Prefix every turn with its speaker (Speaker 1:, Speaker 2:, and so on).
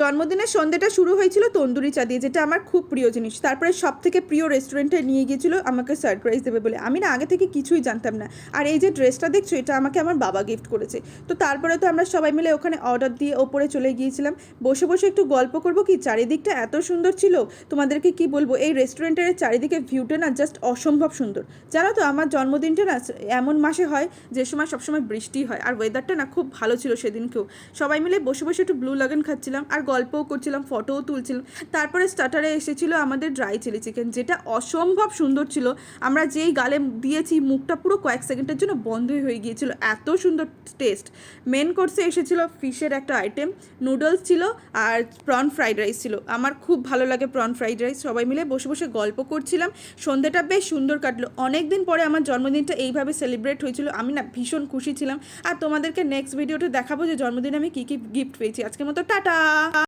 Speaker 1: জন্মদিনের সন্ধ্যাটা শুরু হয়েছিল তন্দুরি চা দিয়ে, যেটা আমার খুব প্রিয় জিনিস। তারপরে সব থেকে প্রিয় রেস্টুরেন্টে নিয়ে গিয়েছিল আমাকে সারপ্রাইজ দেবে বলে। আমি না আগে থেকে কিছুই জানতাম না। আর এই যে ড্রেসটা দেখছো, এটা আমাকে আমার বাবা গিফট করেছে। তো তারপরে তো আমরা সবাই মিলে ওখানে অর্ডার দিয়ে ওপরে চলে গিয়েছিলাম। বসে বসে একটু গল্প করবো কি, চারিদিকটা এত সুন্দর ছিল, তোমাদেরকে কি বলবো। এই রেস্টুরেন্টের চারিদিকে ভিউটা না জাস্ট অসম্ভব সুন্দর। জানো তো আমার জন্মদিনটা না এমন মাসে হয় যে সময় সবসময় বৃষ্টি হয়, আর ওয়েদারটা না খুব ভালো ছিল সেদিনকেও। সবাই মিলে বসে বসে একটু ব্লু লাগান খাচ্ছিলাম আর গল্পও করছিলাম, ফটোও তুলছিলাম। তারপরে স্টার্টারে এসেছিল আমাদের ড্রাই চিলি চিকেন, যেটা অসম্ভব সুন্দর ছিল। আমরা যেই গালে দিয়েছি মুখটা পুরো কয়েক সেকেন্ডের জন্য বন্ধই হয়ে গিয়েছিল, এত সুন্দর টেস্ট। মেন কোর্সে এসেছিল ফিশের একটা আইটেম, নুডলস ছিল আর প্রন ফ্রাইড রাইস ছিল। আমার খুব ভালো লাগে প্রন ফ্রাইড রাইস। সবাই মিলে বসে বসে গল্প করছিলাম। সন্ধ্যাটা বেশ সুন্দর কাটলো। অনেক দিন পরে আমার জন্মদিনটা এইভাবে সেলিব্রেট হয়েছিল, আমি না ভীষণ খুশি ছিলাম। আর তোমাদেরকে নেক্সট ভিডিওতে দেখাবো যে জন্মদিনে আমি কী কী গিফট পেয়েছি। আজকের মতো টাটা।